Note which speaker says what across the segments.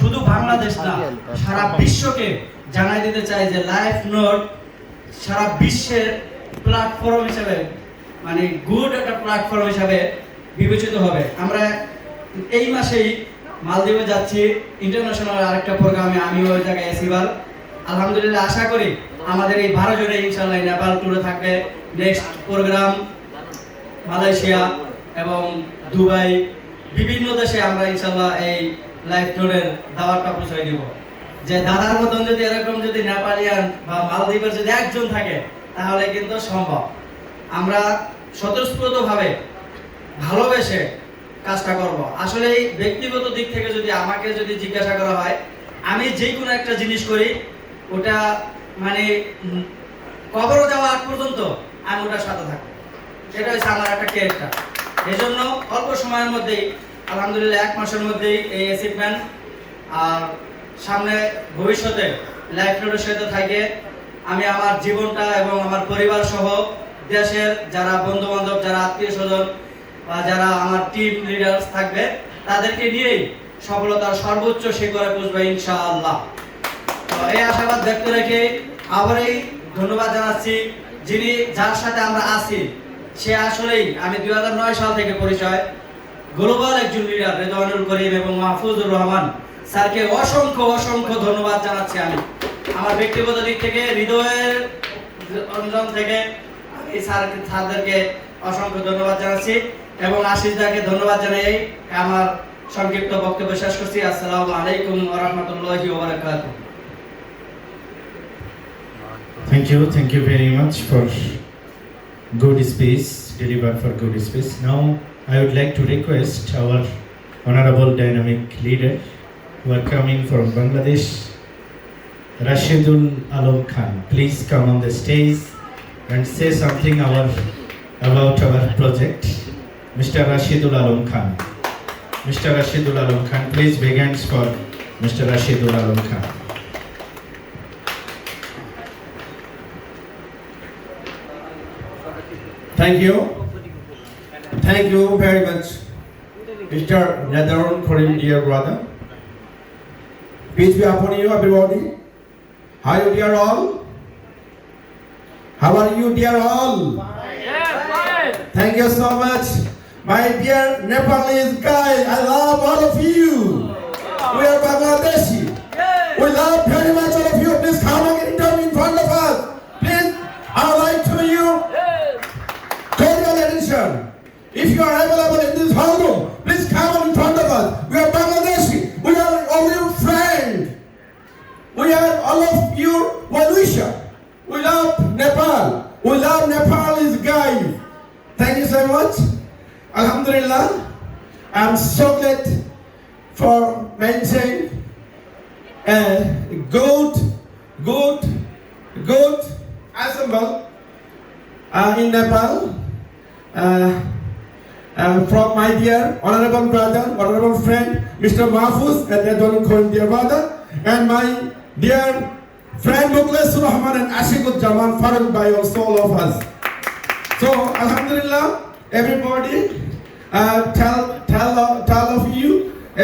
Speaker 1: শুধু বাংলাদেশ না সারা বিশ্বকে জানাই দিতে চাই যে লাইফ নোট সারা বিশ্বের প্ল্যাটফর্ম হিসেবে মানে গুড একটা প্ল্যাটফর্ম হিসেবে বিবেচিত হবে। আমরা এই মাসেই মালদ্বীপে যাচ্ছি ইন্টারন্যাশনাল আরেকটা প্রোগ্রামে, আমিও ওই জায়গায় এসিবার। আলহামদুলিল্লাহ আশা করি আমাদের এই 12 জনে ইনশাআল্লাহ নেপাল ট্যুরে থাকবে। নেক্সট প্রোগ্রাম মালয়েশিয়া এবং দুবাই, বিভিন্ন দেশে আমরা ইনশাআল্লাহ এই লাইফ ট্যুরের দাওয়াতটা পৌঁছে দিব। যে দাদার মতন যদি এরকম যদি নেপালিয়ান বা মালদ্বীপের যদি একজন থাকে তাহলে কিন্তু সম্ভব। আমরা স্বতঃস্ফূর্তভাবে ভালোবেসে কাজটা করব। আসলে এই ব্যক্তিগত দিক থেকে যদি আমাকে যদি জিজ্ঞাসা করা হয়, আমি যে কোনো একটা জিনিস করি ওটা মানে কবরে যাওয়া আগ পর্যন্ত আমি ওটার সাথে থাকবো। সেটা হচ্ছে আমার একটা ক্যারেক্টার। এই জন্য অল্প সময়ের মধ্যেই আলহামদুলিল্লাহ 1 মাসের মধ্যেই এই অ্যাচিভমেন্ট, আর সামনে ভবিষ্যতে লাইফ নোটের সাথে থাকে আমি আমার জীবনটা এবং আমার পরিবার সহ দেশের যারা বন্ধু বান্ধব, যারা আত্মীয় স্বজন বা যারা আমার টিম লিডার্স থাকবে তাদেরকে নিয়েই সফলতার সর্বোচ্চ শিখরে পৌঁছবে ইনশাআল্লাহ। তো এই আশাবাদ ব্যক্ত রেখে আবারই ধন্যবাদ জানাচ্ছি যিনি যার সাথে আমরা আছি। সে আসলেই আমি 2009 সাল থেকে পরিচয়, গ্লোবাল একজন লিডার রেদওয়ানুল করিম এবং মাহফুজুর রহমান স্যারকে অসংখ্য অসংখ্য ধন্যবাদ জানাচ্ছি। আমি আমার ব্যক্তিগত দিক থেকে হৃদয়ের অঞ্জন থেকে আমি স্যারদেরকে অসংখ্য ধন্যবাদ জানাচ্ছি এবং আশিস দাকে ধন্যবাদ জানাই আমার সংক্ষিপ্ত বক্তব্য শেষ করছি। আসসালামু আলাইকুম ওয়া রাহমাতুল্লাহি ওয়া বারাকাতুহু।
Speaker 2: Thank you very much for good speech, delivered for good speech. Now I would like to request our honorable dynamic leader who are coming from Bangladesh, Rashidul Alam Khan. Please come on the stage and say something about our project. Mr. Rashidul Alam Khan. Mr. Rashidul Alam Khan, please begin for Mr. Rashidul Alam Khan.
Speaker 3: Thank you very much, Mr. Netherland Korean, dear brother. Peace be upon you, everybody. How are you, dear all? How are you, dear all? Thank you so much, my dear Nepalese guys. I love all of you. We are Bangladeshi. We love very much all of you. Please come and interview in front of us. Please, I would like to you. Cordial attention. If you are available in this hall room, please come in front of us. We are Bangladeshi. We are all your friend. We are all of you well-wisher. We love Nepal. We love Nepalese guys. Thank you so much. Alhamdulillah. I am so glad for maintaining a good assemble in Nepal. From my dear honorable brother, honorable friend, Mr. Mahfouz, and dear brother, and my dear friend Mukhlesul Rahman and Ashiqud Jaman Farooq by also all of us. So, Alhamdulillah, everybody, tell of you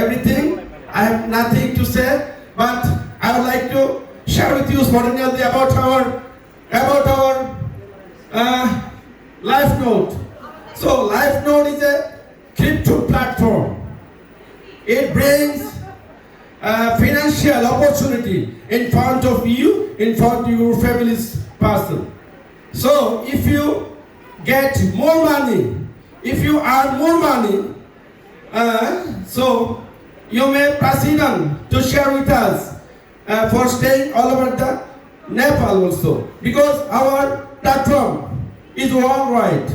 Speaker 3: everything. I have nothing to say, but I would like to share with you spontaneously about our Life Note. So Life Note is a crypto platform. It brings financial opportunity in front of you, in front of your family's person. So if you get more money, if you earn more money, so you may proceed on to share with us for staying all over the Nepal also, because our platform is worldwide.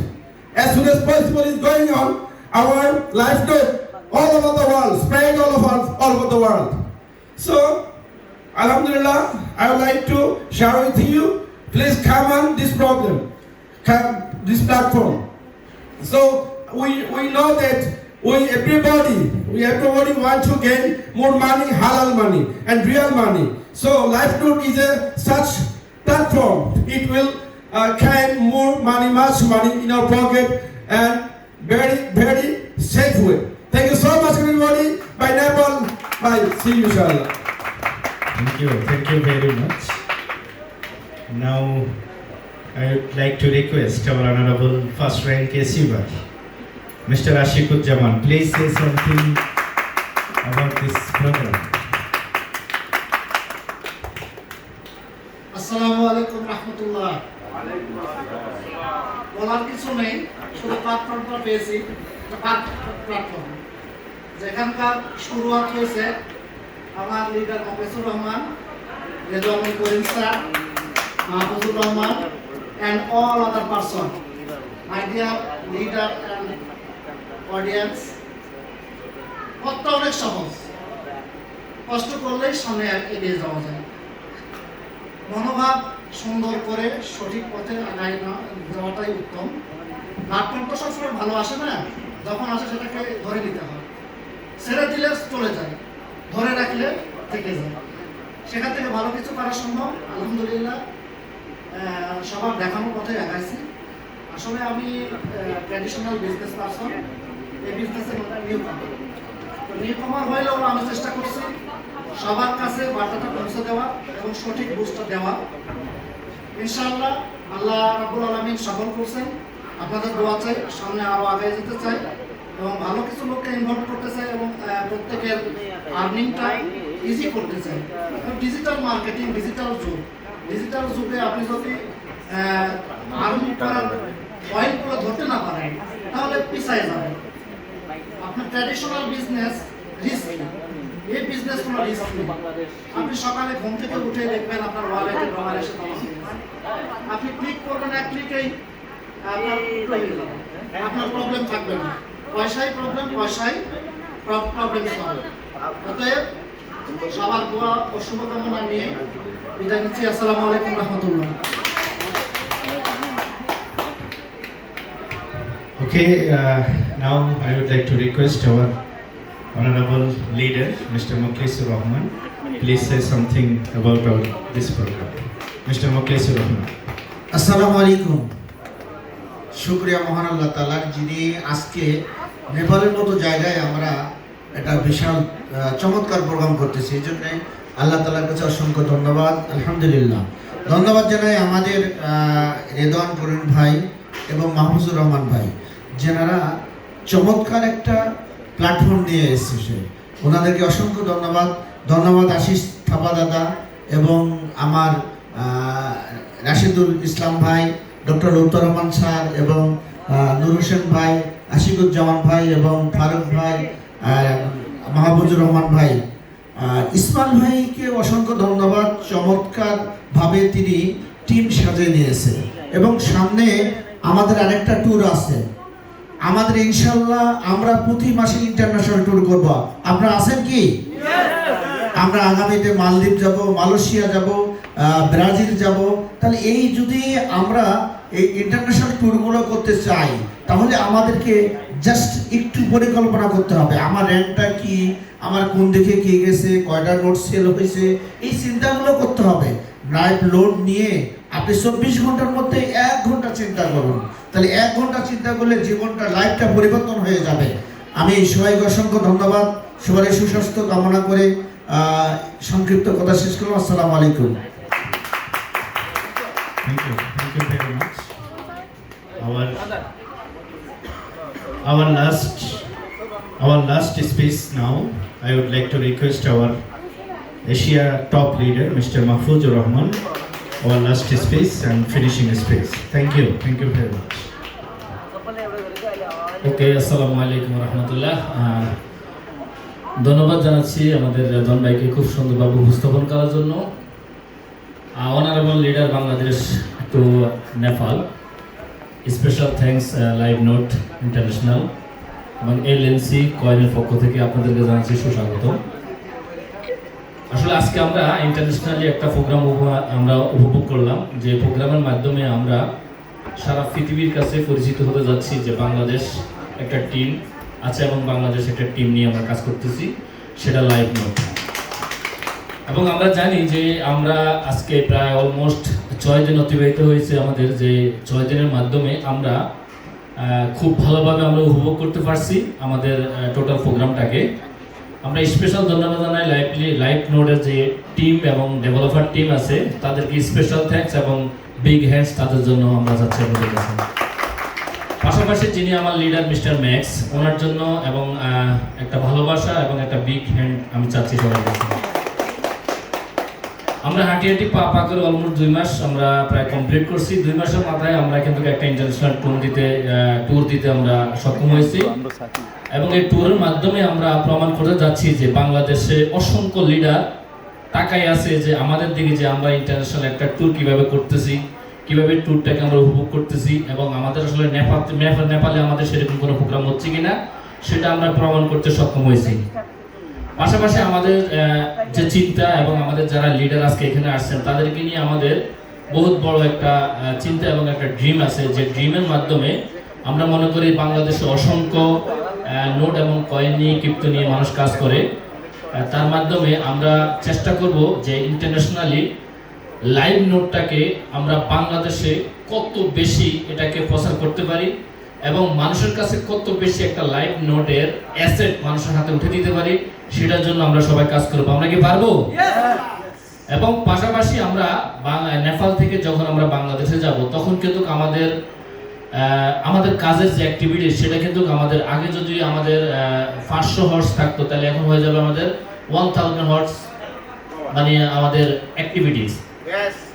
Speaker 3: As soon as possible is going on, our Life Note all over the world, spread all over the world. So, Alhamdulillah, I would like to share with you. Please come on this this platform. So we know that everybody want to gain more money, halal money and real money. So Life Note is a such platform. It will carry more money, much money in our pocket, and very safe way. Thank you so much, everybody. By Nepal. Bye. See you, inshallah.
Speaker 2: Thank you very much. Now, I would like to request our honorable first rank achiever, Mr. Ashiquzzaman. Please say something about this program.
Speaker 4: আসসালামু আলাইকুম রহমতুল্লাহ। বলার কিছু নেই, শুধু প্ল্যাটফর্মটা পেয়েছি, platform যেখানকার শুরুয়াত হয়েছে আমার leader Mofizur Rahman, Redwan Karim sir, Mahfuzur Rahman and all other person, my dear leader and audience। পথটা অনেক সহজ, কষ্ট করলেই সামনে এগিয়ে যাওয়া যায়। মনোভাব সুন্দর করে সঠিক পথে আগায় যাওয়াটাই উত্তম। প্ল্যাটফর্ম তো সবসময় ভালো আসে না, যখন আসে সেটাকে ধরে নিতে হয়। ছেড়ে দিলে চলে যায়, ধরে রাখলে থেকে যায়। সেখান থেকে ভালো কিছু করা সম্ভব। আলহামদুলিল্লাহ সবার দেখানোর পথে আগাইছি। আসলে আমি ট্র্যাডিশনাল বিজনেস পারসন, এই বিজনেসে নিউ কামার হইলেও আমি চেষ্টা করছি সবার কাছে বার্তাটা পৌঁছে দেওয়া এবং সঠিক বুঝটা দেওয়া। ইনশাআল্লাহ আল্লাহ রাব্বুল আলামিন সফল করছেন। আপনাদের দোয়া চাই, সামনে আরো আগে যেতে চাই এবং ভালো কিছু লোককে ইনভলভ করতে চাই এবং প্রত্যেকের আর্নিংটা ইজি করতে চাই। ডিজিটাল মার্কেটিং, ডিজিটাল যুগে আপনি যদি আর্নিং করার পয়েন্টগুলো ধরতে না পারেন তাহলে পিছায় যাবেন। আপনার ট্র্যাডিশনাল বিজনেস রিস্ক, এই বিজনেস কোনো রিস্ক নেই। আপনি সকালে ঘুম থেকে উঠে দেখবেন আপনার ওয়ালেটে ডলার এসে আপনি ক্লিক করবেন, এক ক্লিকেই আপনার প্রবলেম থাকবে না। পয়সাই প্রবলেম সলভ। অতএব সবার দোয়া ও শুভকামনা নিয়ে বিদায় নিচ্ছি। আসসালামু আলাইকুম রহমতুল্লাহ।
Speaker 2: Okay, now I would like to request our honorable leader, Mr. Mukhlisur Rahman. Please say something about this program. Mr. Mukhlisur Rahman.
Speaker 5: আসসালামু আলাইকুম। শুকরিয়া মহান আল্লাহ তাআলার, যিনি আজকে নেপালের মতো জায়গায় আমরা একটা বিশাল চমৎকার প্রোগ্রাম করতেছি। এই জন্য আল্লাহ তাআলার কাছে অসংখ্য ধন্যবাদ। আলহামদুলিল্লাহ, ধন্যবাদ জানাই আমাদের রেদওয়ান করিম ভাই এবং মাহফুজুর রহমান ভাই, যেনারা চমৎকার একটা প্ল্যাটফর্ম নিয়ে এসেছে। ওনাদেরকে অসংখ্য ধন্যবাদ আশিস থাপা দাদা এবং আমার রাশিদুল ইসলাম ভাই, ডক্টর লৌতর রহমান স্যার এবং নূর হোসেন ভাই, আশিকুজ্জামান ভাই এবং ফারুক ভাই, মাহফুজুর রহমান ভাই, ইসমাইল ভাইকে অসংখ্য ধন্যবাদ। চমৎকারভাবে তিনি টিম সাজিয়ে নিয়েছে এবং সামনে আমাদের আরেকটা ট্যুর আছে। আমাদের ইনশাল্লাহ আমরা প্রতি মাসে ইন্টারন্যাশনাল ট্যুর করব। আপনারা আছেন কি? আমরা আগামীতে মালদ্বীপ যাব, মালয়েশিয়া যাব, ব্রাজিল যাব। তাহলে এই যদি আমরা এই ইন্টারন্যাশনাল ট্যুরগুলো করতে চাই তাহলে আমাদেরকে জাস্ট একটু পরিকল্পনা করতে হবে। আমার র্যাঙ্কটা কি, আমার কোন দিকে কে গেছে, কয়টা নোট সেল হয়েছে, এই চিন্তাগুলো করতে হবে। লাইভ লোড নিয়ে আপনি 24 ঘন্টার মধ্যে 1 ঘন্টা চিন্তা করুন, তাহলে 1 ঘন্টা চিন্তা করলে জীবনটা, লাইফটা পরিবর্তন হয়ে যাবে। আমি সবাইকে অসংখ্য ধন্যবাদ, সবার সুস্বাস্থ্য কামনা করে সংক্ষিপ্ত কথা শেষ করলাম। আসসালামু আলাইকুম।
Speaker 2: Thank you very much. Our last speech now, I would like to request our Asia top leader, Mr. Mahfuzur Rahman, our last speech and finishing speech. Thank you very much.
Speaker 6: ওকে, আসসালামু আলাইকুম রহমতুল্লাহ। ধন্যবাদ জানাচ্ছি আমাদের রেদওয়ান ভাইকে খুব সুন্দরভাবে উপস্থাপন করার জন্য। Honourable leader Bangladesh to Nepal, special thanks live note international এবং এলএনসি কয়েনের পক্ষ থেকে আপনাদেরকে জানাচ্ছি সুস্বাগত। আসলে আজকে আমরা ইন্টারন্যাশনালি একটা প্রোগ্রাম আমরা উপভোগ করলাম, যে প্রোগ্রামের মাধ্যমে আমরা সারা পৃথিবীর কাছে পরিচিত হতে যাচ্ছি যে বাংলাদেশ একটা টিম আছে এবং বাংলাদেশ একটা টিম নিয়ে আমরা কাজ করতেছি, সেটা লাইভ নোট। এবং আমরা জানি যে আমরা আজকে প্রায় অলমোস্ট 6 দিন অতিবাহিত হয়েছে আমাদের, যে 6 দিনের মাধ্যমে আমরা খুব ভালোভাবে আমরা উপভোগ করতে পারছি আমাদের টোটাল প্রোগ্রামটাকে। আমরা স্পেশাল ধন্যবাদ জানাই লাইফ নোডের যে টিম এবং ডেভেলপার টিম আছে তাদেরকে স্পেশাল থ্যাঙ্কস এবং বিগ হ্যান্ডস তাদের জন্য আমরা যাচ্ছি আমাদের কাছে। পাশাপাশি যিনি আমার লিডার মিস্টার ম্যাক্স, ওনার জন্য এবং একটা ভালোবাসা এবং একটা বিগ হ্যান্ড আমি চাচ্ছি সবার কাছে। আমরা হাঁটি পা করে অলমোস্ট 2 মাস আমরা প্রায় কমপ্লিট করছি। 2 মাসের মাথায় আমরা কিন্তু একটা ইন্টারন্যাশনাল ট্যুর দিতে আমরা সক্ষম হয়েছি এবং এই ট্যুরের মাধ্যমে আমরা প্রমাণ করতে যাচ্ছি যে বাংলাদেশে অসংখ্য লিডার তাকাই আছে যে আমাদের দিকে, যে আমরা ইন্টারন্যাশনাল একটা ট্যুর কিভাবে করতেছি, কিভাবে ট্যুরটাকে আমরা উপভোগ করতেছি এবং আমাদের আসলে নেপালে আমাদের সেরকম কোনো প্রোগ্রাম হচ্ছে কিনা সেটা আমরা প্রমাণ করতে সক্ষম হয়েছি। পাশাপাশি আমাদের যে চিন্তা এবং আমাদের যারা লিডার আজকে এখানে আসছেন তাদেরকে নিয়ে আমাদের বহুত বড় একটা চিন্তা এবং একটা ড্রিম আছে, যে ড্রিমের মাধ্যমে আমরা মনে করি বাংলাদেশে অসংখ্য নোট এবং কয়েন নিয়ে ক্রিপ্টো নিয়ে মানুষ কাজ করে। তার মাধ্যমে আমরা চেষ্টা করব যে ইন্টারন্যাশনালি লাইভ নোটটাকে আমরা বাংলাদেশে কত বেশি এটাকে প্রচার করতে পারি এবং মানুষের কাছে কত বেশি একটা লাইভ নোটের অ্যাসেট মানুষের হাতে উঠে দিতে পারি, সেটার জন্য আমরা সবাই কাজ করব। আমরা কি পারবো? এবং পাশাপাশি আমরা নেপাল থেকে যখন আমরা বাংলাদেশে যাব তখন কিন্তু আমাদের কাজের যে অ্যাক্টিভিটি সেটা কিন্তু আমাদের আগে যদি আমাদের 500 হর্স থাকতো তাহলে এখন হয়ে যাবে আমাদের 1000 হর্স, মানে আমাদের অ্যাক্টিভিটিস।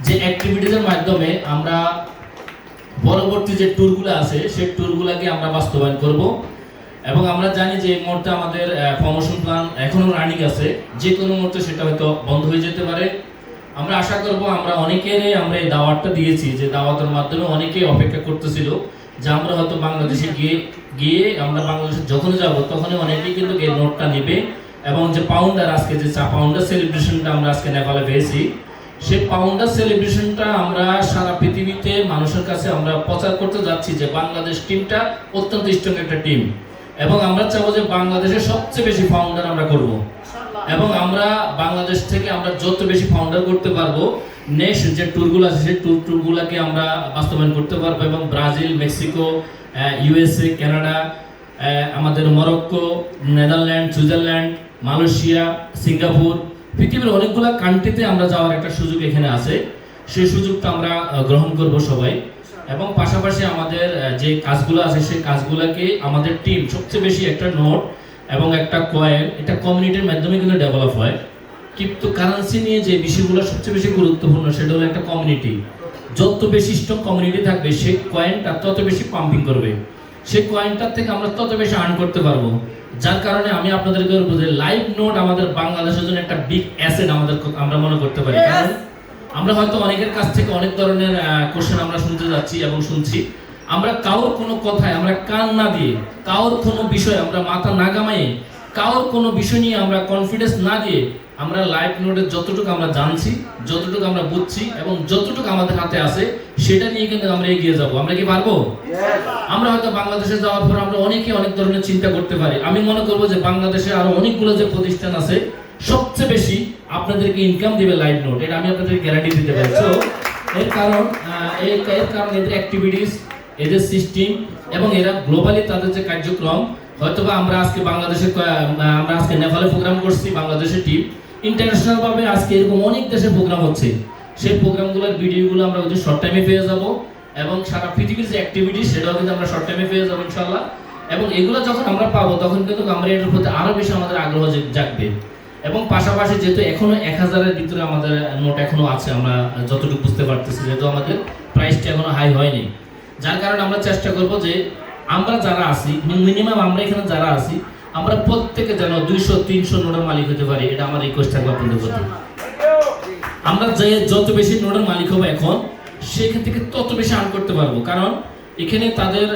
Speaker 6: যে অ্যাক্টিভিটিসের মাধ্যমে আমরা পরবর্তী যে ট্যুরগুলো আছে সেই ট্যুরগুলোকে আমরা বাস্তবায়ন করব এবং আমরা জানি যে এই মুহূর্তে আমাদের প্রমোশন প্ল্যান এখনো রানিং আছে, যে কোনো মুহূর্তে সেটা হয়তো বন্ধ হয়ে যেতে পারে। আমরা আশা করব আমরা অনেকেরই আমরা এই দাওয়াতটা দিয়েছি, যে দাওয়াতের মাধ্যমে অনেকেই অপেক্ষা করতেছিল যে আমরা হয়তো বাংলাদেশে গিয়ে আমরা বাংলাদেশে যখন যাব তখনই অনেকেই কিন্তু এই নোটটা নেবে এবং যে পাউন্ডার আজকে যে পাউন্ডার সেলিব্রেশনটা আমরা আজকে নেপালে পেয়েছি, সেই পাউন্ডার সেলিব্রেশনটা আমরা সারা পৃথিবীতে মানুষের কাছে আমরা প্রচার করতে যাচ্ছি যে বাংলাদেশ টিমটা অত্যন্ত স্ট্রং একটা টিম এবং আমরা চাবো যে বাংলাদেশে সবচেয়ে বেশি ফাউন্ডার আমরা করব এবং আমরা বাংলাদেশ থেকে আমরা যত বেশি ফাউন্ডার করতে পারবো নেক্সট যে ট্যুরগুলো আছে সেই ট্যুরগুলোকে আমরা বাস্তবায়ন করতে পারবো এবং ব্রাজিল, মেক্সিকো, ইউএসএ, কানাডা, আমাদের Morocco, Netherland, Switzerland, Malaysia, Singapore, পৃথিবীর অনেকগুলো কান্ট্রিতে আমরা যাওয়ার একটা সুযোগ এখানে আছে। সেই সুযোগটা আমরা গ্রহণ করব সবাই এবং পাশাপাশি আমাদের যে কাজগুলো আছে সেই কাজগুলোকে আমাদের টিম সবচেয়ে বেশি একটা নোট এবং একটা কয়েন এটা কমিউনিটির মাধ্যমে কিন্তু ডেভেলপ হয়। ক্রিপ্টো কারেন্সি নিয়ে যে বিষয়গুলো সবচেয়ে বেশি গুরুত্বপূর্ণ সেটা হলো একটা কমিউনিটি। যত বেশি স্ট্রং কমিউনিটি থাকবে সেই কয়েনটা তত বেশি পাম্পিং করবে, সেই কয়েনটার থেকে আমরা তত বেশি আর্ন করতে পারবো। যার কারণে আমি আপনাদেরকে বলবো যে লাইভ নোট আমাদের বাংলাদেশের জন্য একটা বিগ অ্যাসেট আমরা মনে করতে পারি। কারণ আমরা হয়তো অনেকের কাছ থেকে অনেক ধরনের কোশ্চেন আমরা শুনতে যাচ্ছি এবং শুনছি, আমরা কারোর কোনো কথায় আমরা কান না দিয়ে, কারোর কোনো বিষয় আমরা মাথা না গামাইয়ে, কারোর কোনো বিষয় নিয়ে আমরা কনফিডেন্স না দিয়ে আমরা লাইভ নোটের যতটুকু আমরা জানছি, যতটুকু আমরা বুঝছি এবং যতটুকু আমাদের হাতে আছে সেটা নিয়ে কিন্তু আমরা এগিয়ে যাব। আমরা কি পারবো? আমরা হয়তো বাংলাদেশে যাওয়ার পর আমরা অনেকে অনেক ধরনের চিন্তা করতে পারি। আমি মনে করবো যে বাংলাদেশে আরো অনেকগুলো যে প্রতিষ্ঠান আছে সবচেয়ে বেশি আপনাদেরকে ইনকাম দিবে লাইভ নোট, এটা আমি আপনাদের গ্যারান্টি দিতে পারি। তো এর কারণ এদের অ্যাক্টিভিটিস, এদের সিস্টেম এবং এরা গ্লোবালি তাদের যে কার্যক্রম, হয়তোবা আমরা আজকে নেপালে প্রোগ্রাম করছি, বাংলাদেশের টিম ইন্টারন্যাশনাল ভাবে আজকে এরকম অনেক দেশে প্রোগ্রাম হচ্ছে, সেই প্রোগ্রামগুলোর ভিডিওগুলো আমরা ওই শর্ট টাইমে পেয়ে যাব এবং সারা পৃথিবীর যে অ্যাক্টিভিটি সেটাও কিন্তু আমরা শর্ট টাইমে পেয়ে যাবো ইনশাল্লাহ। এবং এগুলো যখন আমরা পাবো তখন কিন্তু আমরা এটার প্রতি আরো বেশি আমাদের আগ্রহ জাগবে এবং পাশাপাশি যেহেতু এখনো 1000-এর ভিতরে আমাদের নোট এখনো আছে, আমরা যতটুকু বুঝতে পারতেছি, যেহেতু আমাদের প্রাইসটা এখনো হাই হয়নি, যার কারণে আমরা চেষ্টা করব যে আমরা যারা আছি মিনিমাম আমরা এখানে যারা আছি আমরা প্রত্যেকে যেন 200-300 নোটের মালিক হতে পারি, এটা আমার রিকোয়েস্ট থাকবে আপনাদের প্রতি। আমরা যে যত বেশি নোটের মালিক হবো এখন সেখান থেকে তত বেশি আর্ন করতে পারবো, কারণ এখানে তাদের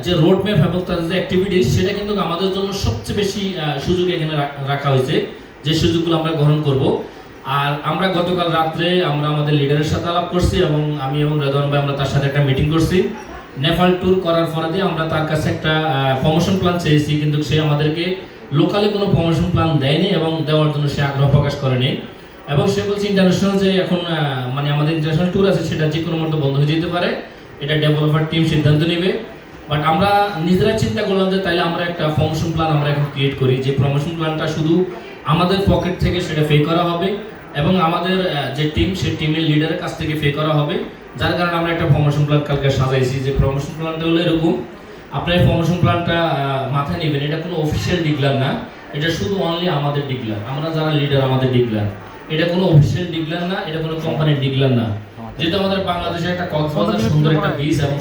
Speaker 6: যে রোড ম্যাপ এবং তাদের যে অ্যাক্টিভিটিস সেটা কিন্তু আমাদের জন্য সবচেয়ে বেশি সুযোগ এখানে রাখা হয়েছে, যে সুযোগগুলো আমরা গ্রহণ করব। আর আমরা গতকাল রাত্রে আমরা আমাদের লিডারের সাথে আলাপ করছি এবং আমি এবং রেদওয়ান ভাই আমরা তার সাথে একটা মিটিং করছি। নেপাল ট্যুর করার পরে দিয়ে আমরা তার কাছে একটা প্রমোশন প্ল্যান চেয়েছি, কিন্তু সে আমাদেরকে লোকালি কোনো প্রমোশন প্ল্যান দেয়নি এবং দেওয়ার জন্য সে আগ্রহ প্রকাশ করেনি এবং সে বলছে ইন্টারন্যাশনাল যে এখন মানে আমাদের ইন্টারন্যাশনাল ট্যুর আছে সেটা যে কোনো মুহূর্তে বন্ধ হয়ে যেতে পারে, এটা ডেভেলপার টিম সিদ্ধান্ত নেবে বাট আমরা নিজেরা চিন্তা করলাম যে তাইলে আমরা একটা প্রমোশন প্ল্যান আমরা এখন ক্রিয়েট করি, যে প্রমোশন প্ল্যানটা শুধু আমাদের পকেট থেকে সেটা পে করা হবে এবং আমাদের যে টিম সেই টিমের লিডারের কাছ থেকে পে করা হবে। যার কারণে আমরা একটা প্রমোশন প্ল্যান কালকে সাজাইছি, যে প্রমোশন প্ল্যানটা হলো এরকম, আপনার প্রমোশন প্ল্যানটা মাথায় নেবেন, এটা কোনো অফিসিয়াল ডিক্লার না, এটা শুধু অনলি আমাদের ডিক্লার, আমরা যারা লিডার আমাদের ডিক্লার, এটা কোনো অফিসিয়াল ডিক্লার না, এটা কোনো কোম্পানির ডিক্লার না, যেটা আমাদের বাংলাদেশের একটা কক্সবাজার সুন্দর একটা বিচ এবং